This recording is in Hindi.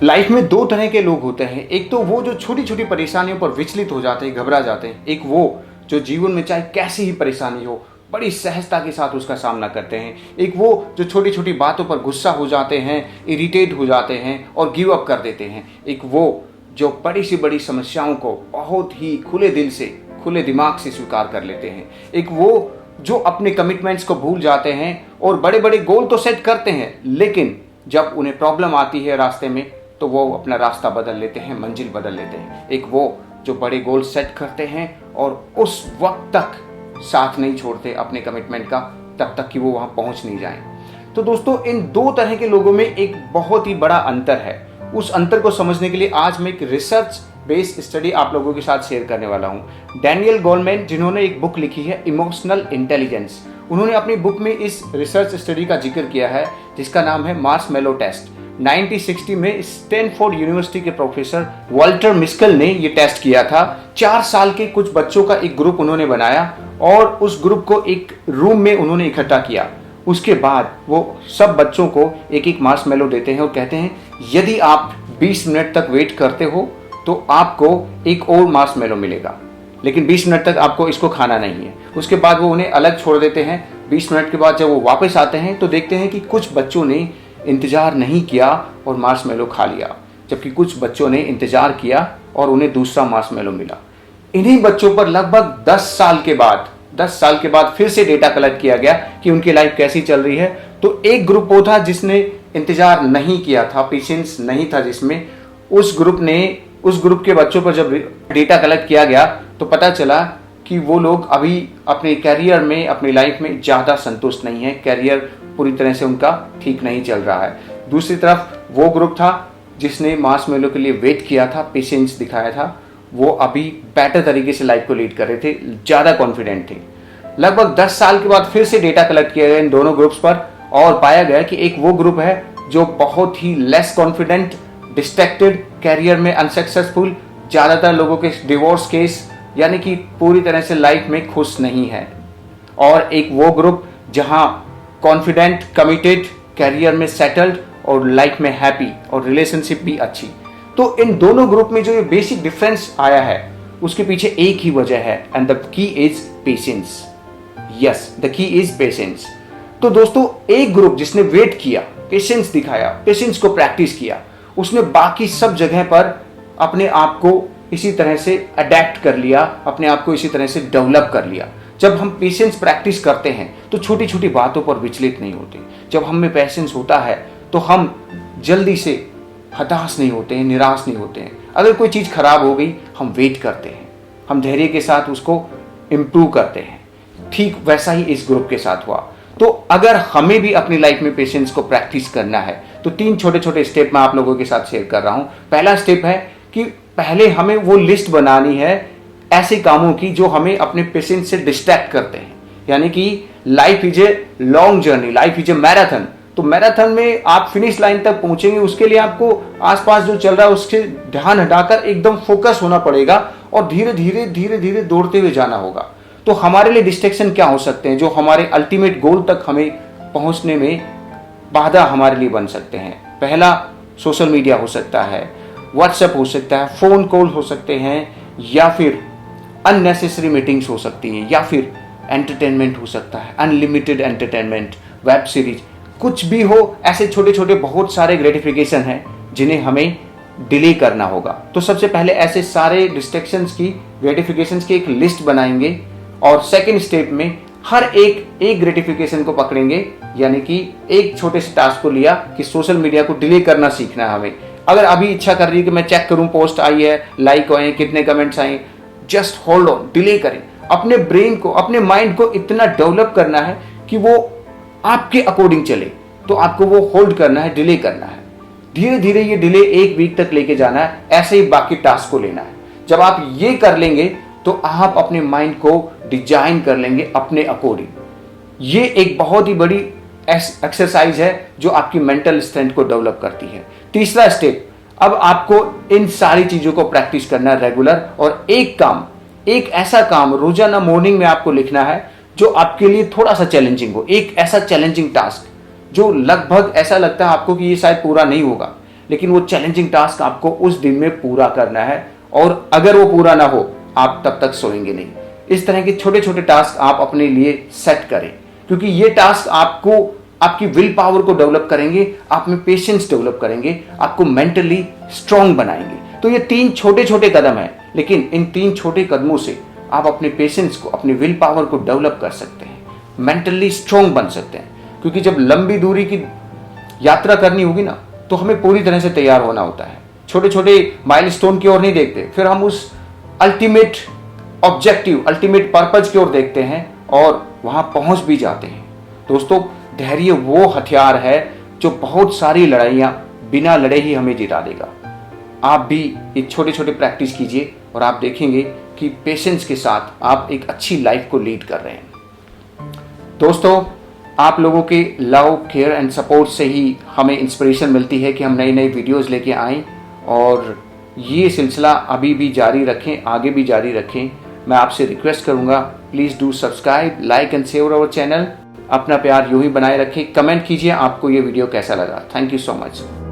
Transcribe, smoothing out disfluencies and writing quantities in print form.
लाइफ में दो तरह के लोग होते हैं। एक तो वो जो छोटी छोटी परेशानियों पर विचलित हो जाते हैं, घबरा जाते हैं। एक वो जो जीवन में चाहे कैसी ही परेशानी हो बड़ी सहजता के साथ उसका सामना करते हैं। एक वो जो छोटी छोटी बातों पर गुस्सा हो जाते हैं, इरिटेट हो जाते हैं और गिव अप कर देते हैं। एक वो जो बड़ी सी बड़ी समस्याओं को बहुत ही खुले दिल से, खुले दिमाग से स्वीकार कर लेते हैं। एक वो जो अपने कमिटमेंट्स को भूल जाते हैं और बड़े बड़े गोल तो सेट करते हैं, लेकिन जब उन्हें प्रॉब्लम आती है रास्ते में तो वो अपना रास्ता बदल लेते हैं, मंजिल बदल लेते हैं। एक वो जो बड़े गोल सेट करते हैं और उस वक्त तक साथ नहीं छोड़ते अपने कमिटमेंट का, तब तक कि वो वहाँ पहुँच नहीं जाएं। तो दोस्तों, इन दो तरह के लोगों में एक बहुत ही बड़ा अंतर है। उस अंतर को समझने के लिए आज मैं एक रिसर्च बेस्ड स्टडी आप लोगों के साथ शेयर करने वाला हूँ। डैनियल गोलमैन, जिन्होंने एक बुक लिखी है इमोशनल इंटेलिजेंस, उन्होंने अपनी बुक में इस रिसर्च स्टडी का जिक्र किया है जिसका नाम है मार्शमैलो टेस्ट। 1960 में स्टैनफोर्ड यूनिवर्सिटी के प्रोफेसर वाल्टर मिस्कल ने ये टेस्ट किया था। 4 साल के कुछ बच्चों का एक ग्रुप उन्होंने बनाया और उस ग्रुप को एक रूम में उन्होंने इकट्ठा किया। उसके बाद वो सब बच्चों को एक एक मार्शमैलो देते हैं और कहते हैं यदि आप 20 मिनट तक वेट करते हो तो आपको एक और मार्शमैलो मिलेगा, लेकिन 20 मिनट तक आपको इसको खाना नहीं है। उसके बाद वो उन्हें अलग छोड़ देते हैं। 20 मिनट के बाद जब वो वापस आते हैं तो देखते हैं कि कुछ बच्चों ने इंतजार नहीं किया और मार्शमैलो खा लिया, जबकि कुछ बच्चों ने इंतजार किया और उन्हें दूसरा मार्शमैलो मिला। इन्हीं बच्चों पर लगभग 10 साल के बाद फिर से डेटा कलेक्ट किया गया कि उनकी लाइफ कैसी चल रही है। तो एक ग्रुप वो था जिसने इंतजार नहीं किया था, पेशेंस नहीं था जिसमें। उस ग्रुप के बच्चों पर जब डेटा कलेक्ट किया गया तो पता चला कि वो लोग अभी अपने करियर में, अपनी लाइफ में ज़्यादा संतुष्ट नहीं है। करियर पूरी तरह से उनका ठीक नहीं चल रहा है। दूसरी तरफ वो ग्रुप था जिसने मार्शमैलो के लिए वेट किया था, पेशेंस दिखाया था, वो अभी बेटर तरीके से लाइफ को लीड कर रहे थे, ज़्यादा कॉन्फिडेंट थे। लगभग 10 साल के बाद फिर से डेटा कलेक्ट किया गया इन दोनों ग्रुप्स पर और पाया गया कि एक वो ग्रुप है जो बहुत ही लेस कॉन्फिडेंट, डिस्ट्रैक्टेड, कैरियर में अनसक्सेसफुल, ज़्यादातर लोगों के डिवोर्स केस, यानी कि पूरी तरह से लाइफ में खुश नहीं है। और एक वो ग्रुप जहां कॉन्फिडेंट, कमिटेड, कैरियर में सेटल्ड और लाइफ में हैप्पी और रिलेशनशिप भी अच्छी। तो इन दोनों ग्रुप में जो ये बेसिक डिफरेंस आया है उसके पीछे एक ही वजह है, and the key is patience. Yes, the key is patience. तो दोस्तों, एक ग्रुप जिसने वेट किया, पेशेंस दिखाया, पेशेंस को प्रैक्टिस किया, उसने बाकी सब जगह पर अपने आप को इसी तरह से अडेप्ट कर लिया, अपने आप को इसी तरह से डेवलप कर लिया। जब हम पेशेंस प्रैक्टिस करते हैं तो छोटी छोटी बातों पर विचलित नहीं होते। जब हम में पेशेंस होता है तो हम जल्दी से हताश नहीं होते हैं, निराश नहीं होते हैं। अगर कोई चीज़ खराब हो गई, हम वेट करते हैं, हम धैर्य के साथ उसको इम्प्रूव करते हैं। ठीक वैसा ही इस ग्रुप के साथ हुआ। तो अगर हमें भी अपनी लाइफ में पेशेंस को प्रैक्टिस करना है तो 3 छोटे छोटे स्टेप मैं आप लोगों के साथ शेयर कर रहा हूं। पहला स्टेप है कि पहले हमें वो लिस्ट बनानी है ऐसे कामों की जो हमें अपने पेशेंस से डिस्ट्रैक्ट करते हैं। यानी कि life is a long journey, life is a marathon. तो मैराथन में आप फिनिश लाइन तक पहुंचेंगे, उसके लिए आपको आसपास जो चल रहा है उससे ध्यान हटाकर एकदम फोकस होना पड़ेगा और धीरे धीरे दौड़ते हुए जाना होगा। तो हमारे लिए डिस्ट्रैक्शन क्या हो सकते हैं जो हमारे अल्टीमेट गोल तक हमें पहुंचने में बाधा हमारे लिए बन सकते हैं? पहला, सोशल मीडिया हो सकता है, व्हाट्सएप हो सकता है, फोन कॉल हो सकते हैं, या फिर अननेसेसरी मीटिंग्स हो सकती हैं, या फिर एंटरटेनमेंट हो सकता है, अनलिमिटेड एंटरटेनमेंट, वेब सीरीज, कुछ भी हो। ऐसे छोटे छोटे बहुत सारे ग्रेटिफिकेशन हैं जिन्हें हमें डिले करना होगा। तो सबसे पहले ऐसे सारे डिस्ट्रैक्शंस की, ग्रेटिफिकेशंस की एक लिस्ट बनाएंगे और सेकंड स्टेप में हर एक ग्रेटिफिकेशन को पकड़ेंगे। यानी कि एक छोटे से टास्क को लिया कि सोशल मीडिया को डिले करना सीखना है हमें। अगर अभी इच्छा कर रही है कि मैं चेक करूं पोस्ट आई है, लाइक आए, कितने कमेंट्स आए, जस्ट होल्ड ऑन, डिले करें। अपने ब्रेन को, अपने माइंड को इतना डेवलप करना है कि वो आपके अकॉर्डिंग चले। तो आपको वो होल्ड करना है, डिले करना है। धीरे धीरे ये डिले 1 वीक तक लेके जाना है। ऐसे ही बाकी टास्क को लेना है। जब आप ये कर लेंगे तो आप अपने माइंड को डिजाइन कर लेंगे अपने अकॉर्डिंग। ये एक बहुत ही बड़ी एक्सरसाइज है जो आपकी मेंटल स्ट्रेंथ को डेवलप करती है। तीसरा स्टेप, अब आपको इन सारी चीजों को प्रैक्टिस करना है रेगुलर, और एक ऐसा काम रोजाना मॉर्निंग में आपको लिखना है जो आपके लिए थोड़ा सा चैलेंजिंग हो। एक ऐसा चैलेंजिंग टास्क जो लगभग ऐसा लगता है आपको कि ये शायद पूरा नहीं होगा, लेकिन वो चैलेंजिंग टास्क आपको उस दिन में पूरा करना है, और अगर वो पूरा ना हो आप तब तक सोएंगे नहीं। इस तरह के छोटे छोटे टास्क आप अपने लिए सेट करें, क्योंकि ये टास्क आपको आपकी विल पावर को डेवलप करेंगे, आप में पेशेंस डेवलप करेंगे, आपको मेंटली स्ट्रांग बनाएंगे। तो ये 3 छोटे छोटे कदम हैं, लेकिन इन 3 छोटे कदमों से आप अपने पेशेंस को, अपनी विल पावर को डेवलप कर सकते हैं, मेंटली स्ट्रांग बन सकते हैं। क्योंकि जब लंबी दूरी की यात्रा करनी होगी ना, तो हमें पूरी तरह से तैयार होना होता है। छोटे छोटे माइलस्टोन की ओर नहीं देखते, फिर हम उस अल्टीमेट ऑब्जेक्टिव, अल्टीमेट पर्पज की ओर देखते हैं और वहां पहुंच भी जाते हैं। दोस्तों, धैर्य वो हथियार है जो बहुत सारी लड़ाइयां बिना लड़े ही हमें जिता देगा। आप भी ये छोटे छोटे प्रैक्टिस कीजिए और आप देखेंगे कि पेशेंस के साथ आप एक अच्छी लाइफ को लीड कर रहे हैं। दोस्तों, आप लोगों के लव, केयर एंड सपोर्ट से ही हमें इंस्पिरेशन मिलती है कि हम नई नई वीडियोस लेके आएँ, और ये सिलसिला अभी भी जारी रखें, आगे भी जारी रखें। मैं आपसे रिक्वेस्ट करूंगा, please do subscribe, like and share our channel. अपना प्यार यूं ही बनाए रखें। कमेंट कीजिए आपको ये वीडियो कैसा लगा। Thank you so much.